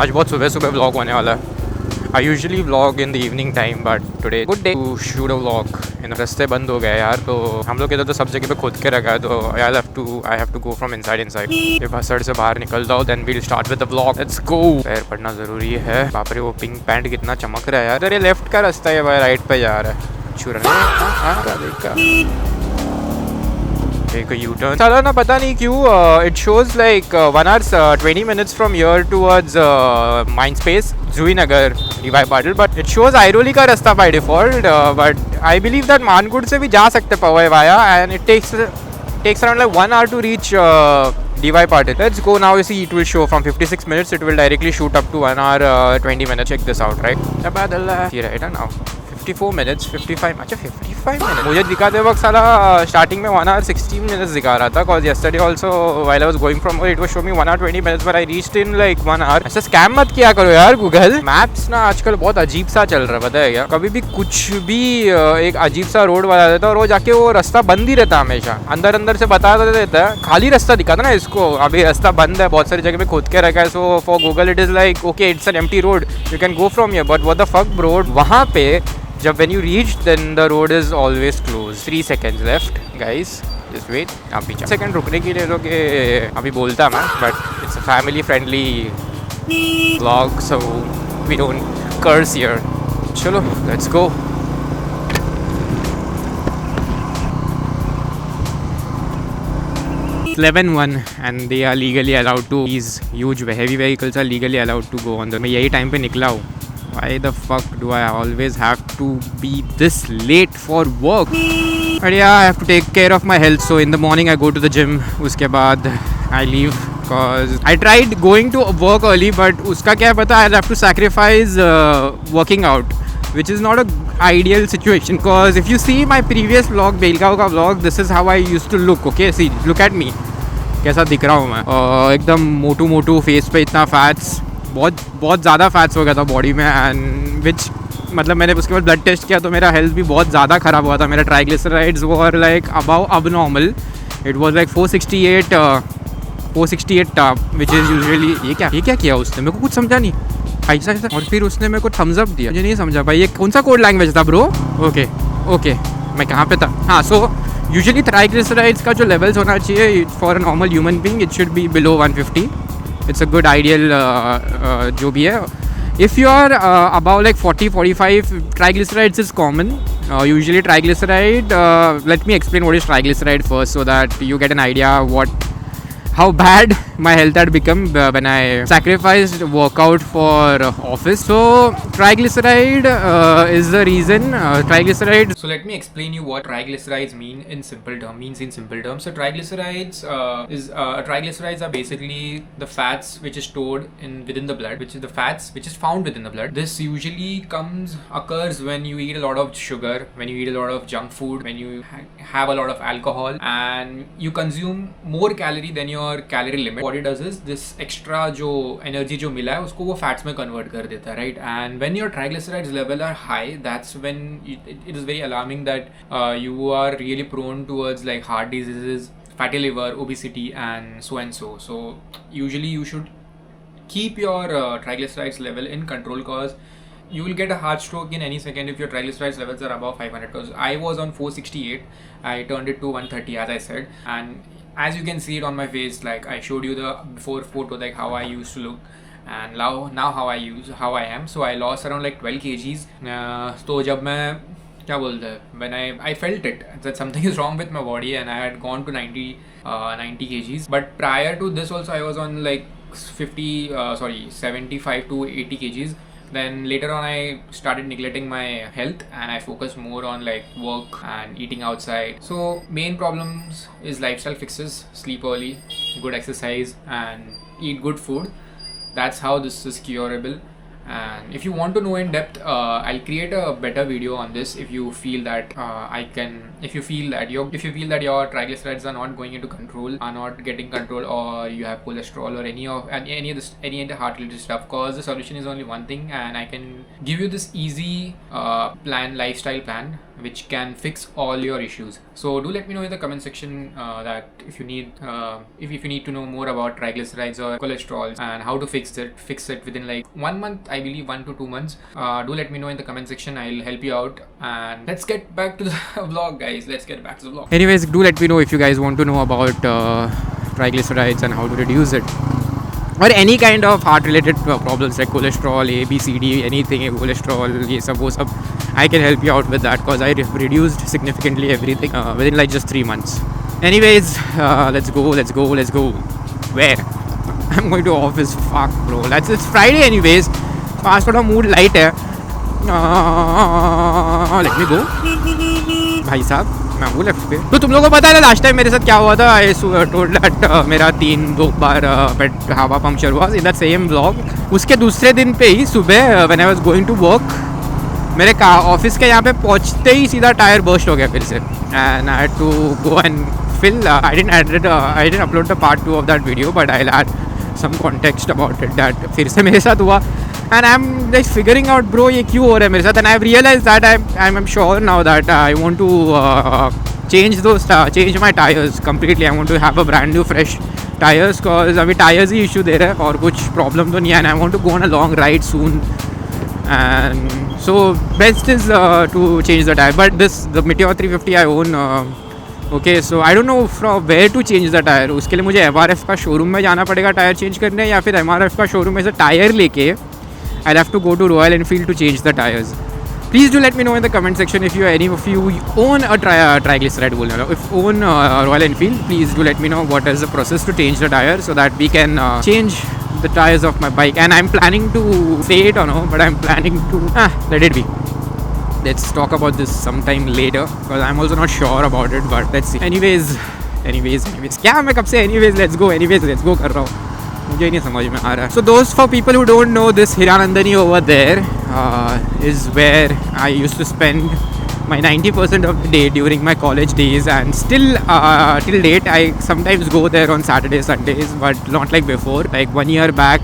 आज बहुत सुबह सुबह व्लॉग होने वाला है. I usually vlog in the evening time, but today good day to shoot a vlog. रास्ते बंद हो गए यार, तो हम लोग इधर तो सब जगह पे खुद के रखा है, तो I have to go from inside. ये भसड़ से बाहर निकल जाओ, then we'll start with the vlog. Let's go. पैर पड़ना ज़रूरी है. बाप रे, वो पिंक पैंट कितना चमक रहा है यार. अरे लेफ्ट का रास्ता है भाई, राइट पे जा रहा है. देखा एक U-turn. साला ना पता नहीं क्यों it shows like 1 hour 20 minutes from here towards Mindspace, Zuinagar, DY Patil, but it shows Airoli का रास्ता by default, but I believe that मानगुड से भी जा सकते Pawai via, and it takes around like 1 hour to reach DY Patil. Let's go now. You see, it will show from 56 minutes, it will directly shoot up to 1 hour 20 minutes. Check this out, right? Right now 54 minutes, 55, अच्छा 55 minutes. मुझे दिखाते वक्त साला starting में 1 hour 16 minutes दिखा रहा था, cause yesterday also while I was going from it was showing me 1 hour 20 minutes, but I reached in like 1 hour. ऐसा स्कैम मत किया करो यार गूगल मैप्स ना, आजकल बहुत अजीब सा चल रहा है, पता है क्या? कभी भी कुछ भी एक अजीब सा रोड बता देता है और वो जाके वो रास्ता बंद ही रहता है हमेशा. अंदर से बता देता है, खाली रास्ता दिखाता ना इसको, अभी रास्ता बंद है, बहुत सारी जगह पे खोद के रखा है. So for Google it is like okay, it's an empty road, you can go from here, but what the fuck bro, वहाँ पे जब when you reach then the road is always closed. 3 seconds left guys, just wait. आप पीछे second रुकने के लिए लोग अभी बोलता मैं, but it's a family friendly vlog so we don't curse here. चलो let's go. It's 11:01 and they are legally allowed to, these huge heavy vehicles are legally allowed to go on the. मैं यही time पे निकला हूँ. Why the fuck do I always have to be this late for work? But yeah, I have to take care of my health. So in the morning I go to the gym. उसके बाद I leave because I tried going to work early, but उसका क्या पता, I'll have to sacrifice working out, which is not a ideal situation. Because if you see my previous vlog, Belgaum का vlog, this is how I used to look. Okay, see, look at me. कैसा दिख रहा हूँ मैं? एकदम मोटू face पे इतना fats, बहुत ज़्यादा फैट्स हो गया था बॉडी में, एंड विच मतलब मैंने उसके बाद ब्लड टेस्ट किया तो मेरा हेल्थ भी बहुत ज़्यादा ख़राब हुआ था. मेरा ट्राइग्लिसराइड्स वर लाइक अब normal, it was like 468 which is usually. ये क्या किया उसने, मेरे को कुछ समझा नहीं ऐसा. और फिर उसने मेरे को थम्स अप दिया, मुझे नहीं समझा भाई ये कौन सा कोड लैंग्वेज था ब्रो. ओके मैं कहाँ पे था. हाँ, सो यूजुअली ट्राइग्लिसराइड्स का जो लेवल्स होना चाहिए for a normal human being, it should be below 150. It's a good ideal जो भी है. If you are about like 40-45, triglycerides is common. Usually triglyceride, let me explain what is triglyceride first so that you get an idea how bad my health had become when I sacrificed workout for office. So triglyceride is the reason. Triglyceride. So let me explain you what triglycerides means in simple terms. So triglycerides triglycerides are basically the fats which is stored within the blood, which is the fats which is found within the blood. This usually occurs when you eat a lot of sugar, when you eat a lot of junk food, when you have a lot of alcohol, and you consume more calorie than your calorie limit. What it does is this extra जो energy जो मिला है उसको वो fats में convert कर देता है, right? And when your triglycerides level are high, that's when it is very alarming that you are really prone towards like heart diseases, fatty liver, obesity, and so. So usually you should keep your triglycerides level in control, because you will get a heart stroke in any second if your triglycerides levels are above 500. Because I was on 468, I turned it to 130 as I said, and as you can see it on my face, like I showed you the before photo, like how I used to look, and now how I am. So I lost around like 12 kgs. तो जब मैं क्या बोलते हैं, when I felt it that something is wrong with my body, and I had gone to 90 kgs. But prior to this also I was on like 75 to 80 kgs. Then later on I started neglecting my health and I focused more on like work and eating outside. So main problems is lifestyle fixes: sleep early, good exercise, and eat good food. That's how this is curable. And if you want to know in depth, I'll create a better video on this. If you feel that if you feel that your triglycerides are not going into control, are not getting control, or you have cholesterol or any of the heart related stuff, cause the solution is only one thing, and I can give you this easy lifestyle plan which can fix all your issues. So do let me know in the comment section that if you need to know more about triglycerides or cholesterol and how to fix it within like 1 month, I believe 1 to 2 months. Do let me know in the comment section. I'll help you out, and let's get back to the vlog, guys. Let's get back to the vlog. Anyways, do let me know if you guys want to know about triglycerides and how to reduce it, or any kind of heart related problems like cholesterol, A, B, C, D, anything, cholesterol, ये सब वो सब. I can help you out with that because I reduced significantly everything within like just 3 months. Anyways, let's go. Where? I'm going to office. Fuck, bro. It's Friday anyways. आज थोड़ा mood light है. Let me go. भाई साहब, मैं हूँ left पे. तो तुम लोगों को पता है लास्ट टाइम मेरे साथ क्या हुआ था? आई टोल्ड दैट मेरा 2 बार हवा पंक्चर हुआ इन दैट सेम व्लॉग. उसके दूसरे दिन पे ही सुबह when I was going to work, मेरे ऑफिस के यहाँ पे पहुँचते ही सीधा टायर बर्स्ट हो गया फिर से, and I had to go and fill. I didn't upload the part 2 of that video, but I will add some context about it that फिर से मेरे साथ हुआ. And I'm like figuring out, bro, ये क्यों हो रहा है मेरे साथ. And I've realized that I'm sure now that I want to change my tires completely. I want to have a brand new fresh tires because अभी tires ही issue दे रहा है और कुछ problem तो नहीं है. And I want to go on a long ride soon. And so best is to change the tire. But the Meteor 350 I own. Okay, so I don't know from where to change the tire. उसके लिए मुझे MRF का showroom में जाना पड़ेगा tyre change करने, या फिर MRF का शोरूम में से टायर लेके I'll have to go to Royal Enfield to change the tires. Please do let me know in the comment section if you own a triglyceride बोलने वाला. If own Royal Enfield, please do let me know what is the process to change the tire so that we can change the tires of my bike. And I'm planning to say it or no, but I'm planning to let it be. Let's talk about this sometime later because I'm also not sure about it, but let's see. Anyways, क्या मैं कब से let's go कर रहा हूँ, मुझे नहीं समझ में आ रहा है. So those for people who don't know, this Hiranandani over there is where I used to spend my 90% of the day during my college days, and still till date I sometimes go there on Saturdays, Sundays, but not like before. Like 1 year back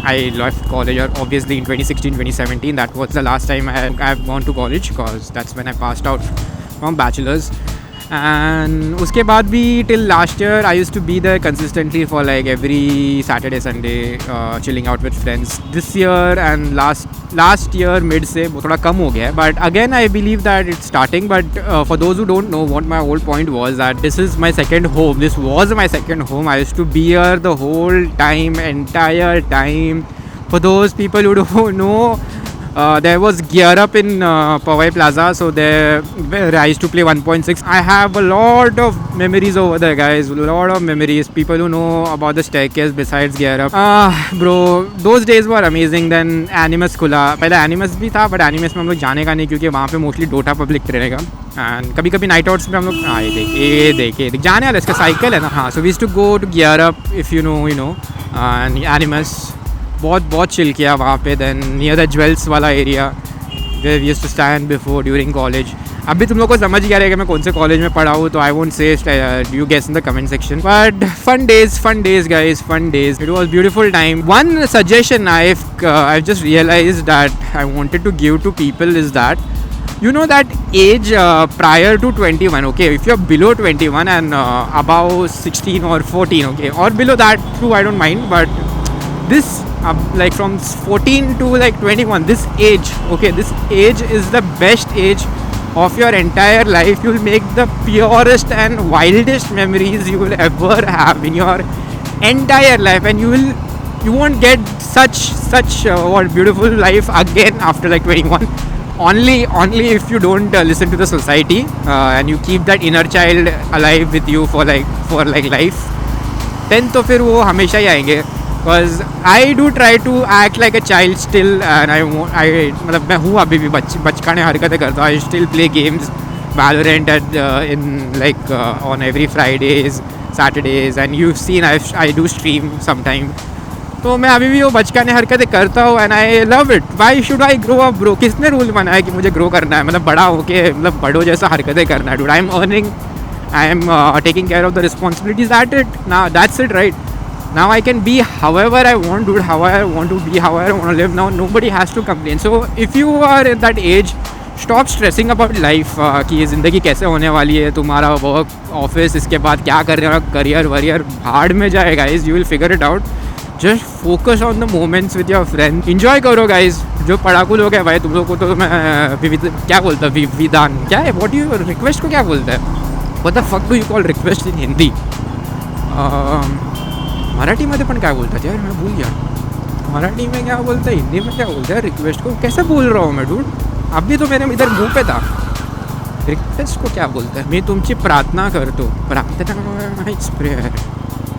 I left college, obviously in 2016-2017. That was the last time I've gone to college because that's when I passed out from bachelor's. And उसके बाद भी till last year I used to be there consistently for like every Saturday Sunday chilling out with friends. This year and last year mid से वो थोड़ा कम हो गया है, but again I believe that it's starting. But for those who don't know, what my whole point was that this is my second home. This was my second home. I used to be here the whole time, entire time. For those people who don't know, there was Gear Up in Powai Plaza, so there where I used to play 1.6. I have a lot of memories over there, guys. A lot of memories. People who know about the staircase besides Gear Up. Bro, those days were amazing. Then Animus खुला. पहले Animus भी था, but Animus में हम लोग जाने का नहीं क्योंकि वहाँ पे मोस्टली डोटा पब्लिक रहेगा. एंड कभी कभी नाइट आउट्स में हम लोग ये देख जाने वाला, इसका साइकिल है ना. हाँ, so we used to go to Gear Up, if you know, and Animus. बहुत चिल किया वहाँ पे. देन नियर द ज्वेल्स वाला area where we used to stand before during college. अभी तुम लोग को समझ गया रहेगा मैं कौन से कॉलेज में पढ़ा हूँ, तो I won't say you guess in the comment section. But fun days guys, fun days. It was beautiful time. One suggestion I've just realized that I wanted to give to people is that that age prior to 21, okay, if you're below 21 and above 16 or 14, okay, or below that too, I don't mind, but this like from 14 to like 21, this age is the best age of your entire life. You will make the purest and wildest memories you will ever have in your entire life, and you won't get such what beautiful life again after like 21. Only if you don't listen to the society and you keep that inner child alive with you for life, then तो फिर वो हमेशा ही आएंगे. Because I do try to act like a child still, and I मतलब मैं हूँ अभी भी बचकाने हरकतें करता हूँ. I still play games, Valorant on every Fridays, Saturdays, and you've seen I do stream sometime. तो मैं अभी भी वो बचकाने हरकतें करता हूँ, and I love it. Why should I grow up, bro? किसने रूल बनाया कि मुझे ग्रो करना है, मतलब बड़ा होके मतलब बड़ों जैसा हरकतें करना है? Dude, I am earning, I am taking care of the responsibilities. That's it, right? Now I can be however I want, however I want to be, however I want to live. Now nobody has to complain. So if you are at that age, stop stressing about life कि ये ज़िंदगी कैसे होने वाली है, तुम्हारा work office इसके बाद क्या कर रहे हो, करियर वरियर भाड़ में जाए guys, you will figure it out. Just focus on the moments with your friend. Enjoy करो गाइज. जो पढ़ाकू लोग हैं भाई, तुम लोग को तो मैं क्या बोलता है, विधान क्या है, व्हाट यू रिक्वेस्ट को क्या बोलता है, what the fuck do you call request in Hindi. मराठीमध्ये पण काय बोलतात यार, मैं भूल गया. मराठी में क्या बोलता है, हिंदी में क्या बोलता है रिक्वेस्ट को, कैसे बोल रहा हूँ मैं डूड. अभी तो मेरे इधर मुंह पे था. रिक्वेस्ट को क्या बोलता है, मी तुमची प्रार्थना करतो. प्रार्थना इट्स प्रेयर.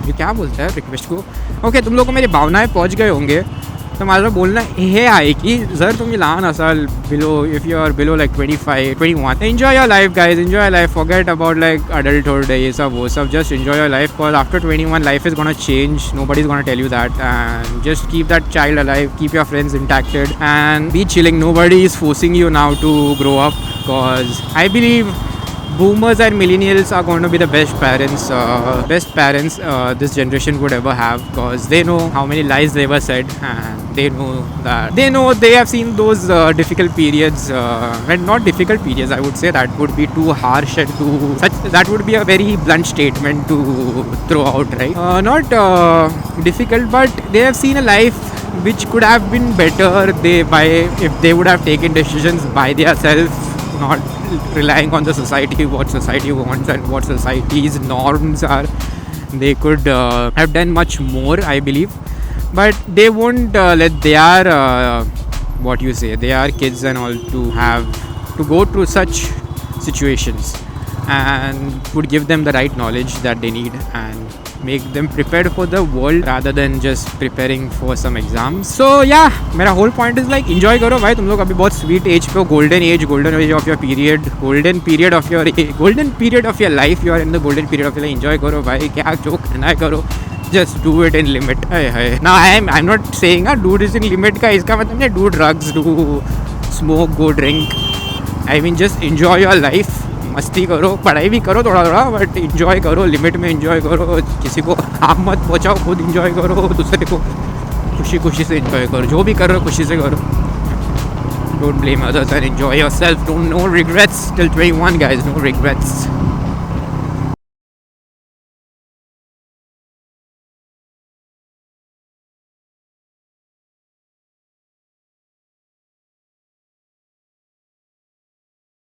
ये क्या बोलता है रिक्वेस्ट को. ओके, तुम लोग को मेरी भावनाएं पहुंच गए होंगे. तर माझं बोलणं हे आहे की जर तुम्ही लहान असाल, below if you are below like 25, 21, enjoy your life guys, enjoy your life. Forget about like adulthood, ये सब वो सब. Just enjoy your life, because after 21 life is gonna change. Nobody is gonna tell you that. And just keep that child alive, keep your friends intacted and be chilling. Nobody is forcing you now to grow up, because I believe boomers and millennials are going to be the best parents this generation would ever have, because they know how many lies they were said, and they have seen those difficult periods, and not difficult periods, I would say that would be too harsh and that would be a very blunt statement to throw out, right? Not difficult, but they have seen a life which could have been better if they would have taken decisions by themselves, not relying on the society, what society wants and what society's norms are. They could have done much more, I believe, but they won't let their kids and all to go through such situations, and would give them the right knowledge that they need and make them prepared for the world rather than just preparing for some exams. So yeah, मेरा whole point is like enjoy करो भाई. तुम लोग अभी बहुत sweet age पे हो, golden age of your period, golden period of your life. You are in the golden period of your life. Enjoy करो भाई, क्या जो करना है करो. Just do it in limit. Now I'm not saying do this in limit का इसका मतलब नहीं do drugs, do smoke, go drink. I mean just enjoy your life. मस्ती करो, पढ़ाई भी करो थोड़ा थोड़ा, बट इन्जॉय करो, लिमिट में इन्जॉय करो. किसी को हार्म मत पहुँचाओ, खुद इन्जॉय करो, दूसरे को खुशी से इन्जॉय करो. जो भी कर रहे हो खुशी से करो. Don't blame others and enjoy yourself. No regrets till 21 guys, no regrets.